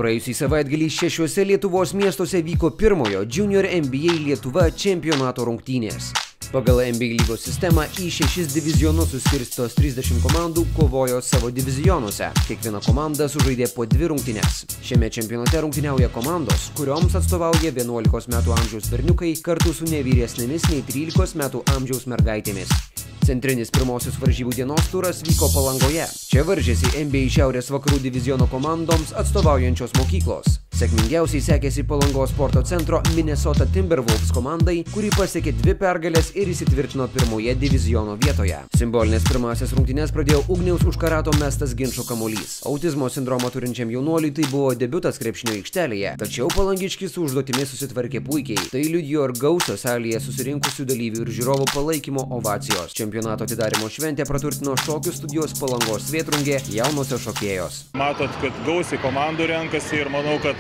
Praėjusį savaitgalį 6 Lietuvos miestuose vyko pirmojo Junior NBA Lietuva čempionato rungtynės. Pagal NBA lygos sistemą į 6 divizionus suskirstos 30 komandų kovojo savo divizionuose. Kiekviena komanda sužaidė po 2 rungtynes. Šiame čempionate rungtyniauja komandos, kurioms atstovauja 11 metų amžiaus berniukai kartu su ne vyresnėmis nei 13 metų amžiaus mergaitėmis. Centrinis pirmosios varžybų dienos turas vyko Palangoje. Čia varžėsi NBA Šiaurės vakarų diviziono komandoms atstovaujančios mokyklos. Sėkmingiausiai sekėsi Palangos sporto centro Minnesota Timberwolves komandai, kuri pasiekė 2 pergales ir įsitvirtino pirmoje diviziono vietoje. Simbolinės pirmąsias rungtynes pradėjo Ugniaus Užkarato mestas ginčo kamuolys. Autizmo sindromą turinčiam jaunuoliui tai buvo debiutas krepšinio aikštelėje, tačiau palangiškis su užduotimi susitvarkė puikiai. Tai liudijo ir gausios salėje susirinkusių dalyvių ir žiūrovų palaikymo ovacijos. Čempionato atidarymo šventę praturtino šokių studijos Palangos Vėtrungė jaunosios šokėjos. Matot, kad gausiai komandų renkasi ir manau, kad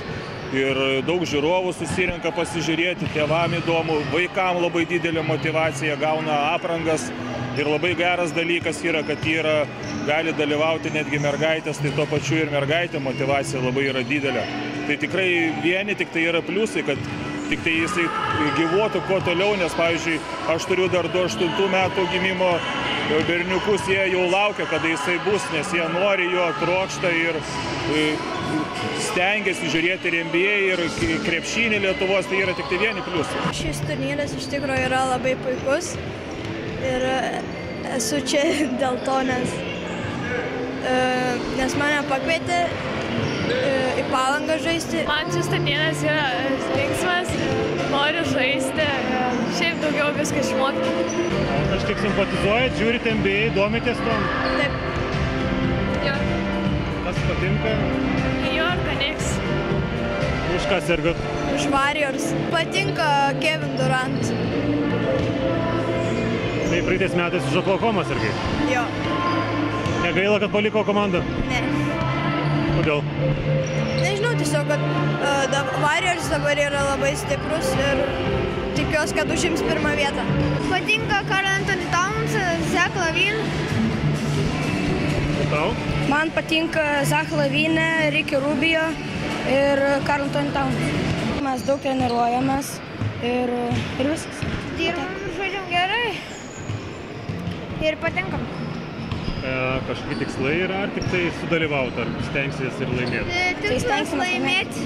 ir daug žiūrovų susirenka pasižiūrėti, tėvam įdomu, vaikam labai didelė motyvacija, gauna aprangas ir labai geras dalykas yra, kad gali dalyvauti netgi mergaitės, tai tuo pačiu ir mergaitė motyvacija labai yra didelė. Tai tikrai vieni tik tai yra pliusai, kad tik tai jisai gyvuotų kuo toliau, nes pavyzdžiui, aš turiu dar 28 metų gimimo berniukus, jie jau laukia, kada jisai bus, nes jie nori jo, trokšta ir stengiasi žiūrėti ir NBA, ir krepšinį Lietuvos, tai yra tik tai vieni pliusai. Šis turnyras iš tikrųjų yra labai puikus ir esu čia dėl to, nes mane pakvietė į Palangą žaisti. Man šis turnyras yra linksmas, noriu žaisti, šiaip daugiau viską išmokti. Kažkiek simpatizuojat, žiūrite NBA, domitės tom? Taip. Jo. Kas patinka? New York Knicks. Už ką sergat? Už Warriors. Patinka Kevin Durant. Tai praeitais metais už Oklahomą sergai? Jo. Negaila, kad paliko komandą? Ne. Kodėl? Nežinau, tiesiog, kad Warriors dabar yra labai stiprus ir tikiuosi, kad užims pirmą vietą. Patinka Karl Anthony Towns, Zach LaVine. Tau? Man patinka Zach LaVine, Ricky Rubio ir Karl Anthony Towns. Mes daug treniruojamės ir viskas. Dirbam, žaidžiam gerai ir patinkam. Kažkokie tikslai yra, ar tik tai sudalyvauti, ar stengsies ir laimėti? Tikslas laimėti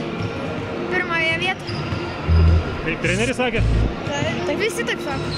pirmąją vietą. Kaip treneris sakė? Taip, visi taip sako.